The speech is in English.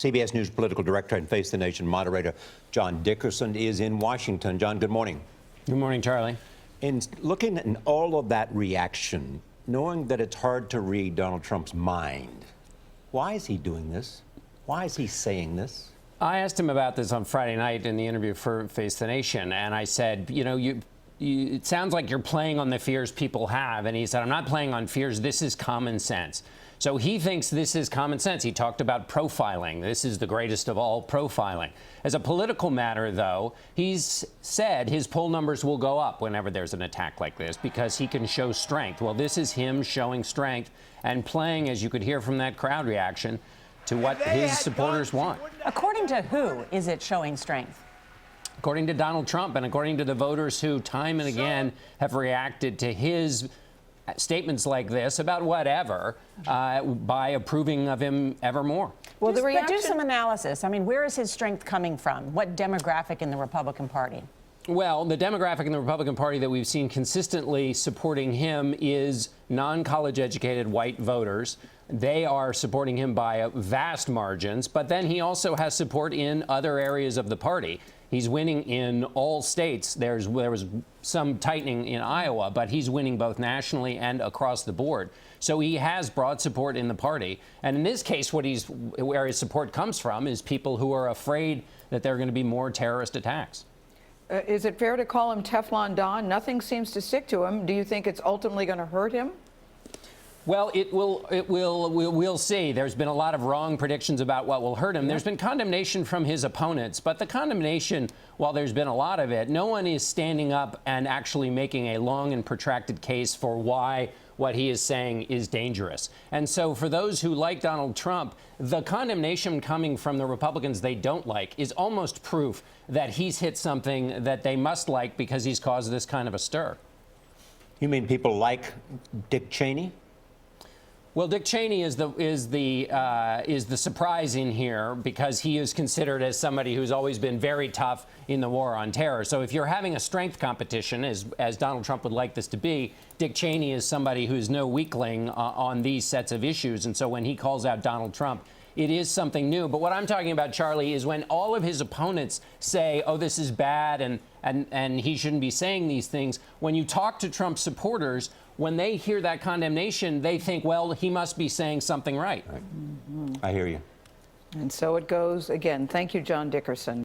CBS News political director and Face the Nation moderator John Dickerson is in Washington. John, good morning. Good morning, Charlie. In looking at all of that reaction, knowing that it's hard to read Donald Trump's mind, why is he doing this? Why is he saying this? I asked him about this on Friday night in the interview for Face the Nation, and I said, you know, it sounds like you're playing on the fears people have. And he said, I'm not playing on fears. This is common sense. So he thinks this is common sense. He talked about profiling. This is the greatest of all profiling. As a political matter, though, he's said his poll numbers will go up whenever there's an attack like this because he can show strength. Well, this is him showing strength and playing, as you could hear from that crowd reaction, to what his supporters want. According to who is it showing strength? According to Donald Trump and according to the voters who time and again have reacted to his statements like this about whatever by approving of him ever more. Well, but do some analysis. I mean, where is his strength coming from? What demographic in the Republican Party? Well, the demographic in the Republican Party that we've seen consistently supporting him is non-college educated white voters. They are supporting him by vast margins, but then he also has support in other areas of the party. He's winning in all states. There was some tightening in Iowa, but he's winning both nationally and across the board. So he has broad support in the party. And in this case, where his support comes from is people who are afraid that there are going to be more terrorist attacks. Is it fair to call him Teflon Don? Nothing seems to stick to him. Do you think it's ultimately going to hurt him? Well, we'll see. There's been a lot of wrong predictions about what will hurt him. There's been condemnation from his opponents, but the condemnation, while there's been a lot of it, no one is standing up and actually making a long and protracted case for why what he is saying is dangerous. And so for those who like Donald Trump, the condemnation coming from the Republicans they don't like is almost proof that he's hit something that they must like because he's caused this kind of a stir. You mean people like Dick Cheney? Well, Dick Cheney is the surprise in here because he is considered as somebody who's always been very tough in the war on terror. So if you're having a strength competition, as Donald Trump would like this to be, Dick Cheney is somebody who's no weakling on these sets of issues. And so when he calls out Donald Trump, it is something new. But what I'm talking about, Charlie, is when all of his opponents say, oh, this is bad and he shouldn't be saying these things. When you talk to Trump supporters, when they hear that condemnation, they think, well, he must be saying something right. I hear you. And so it goes. Again, thank you, John Dickerson.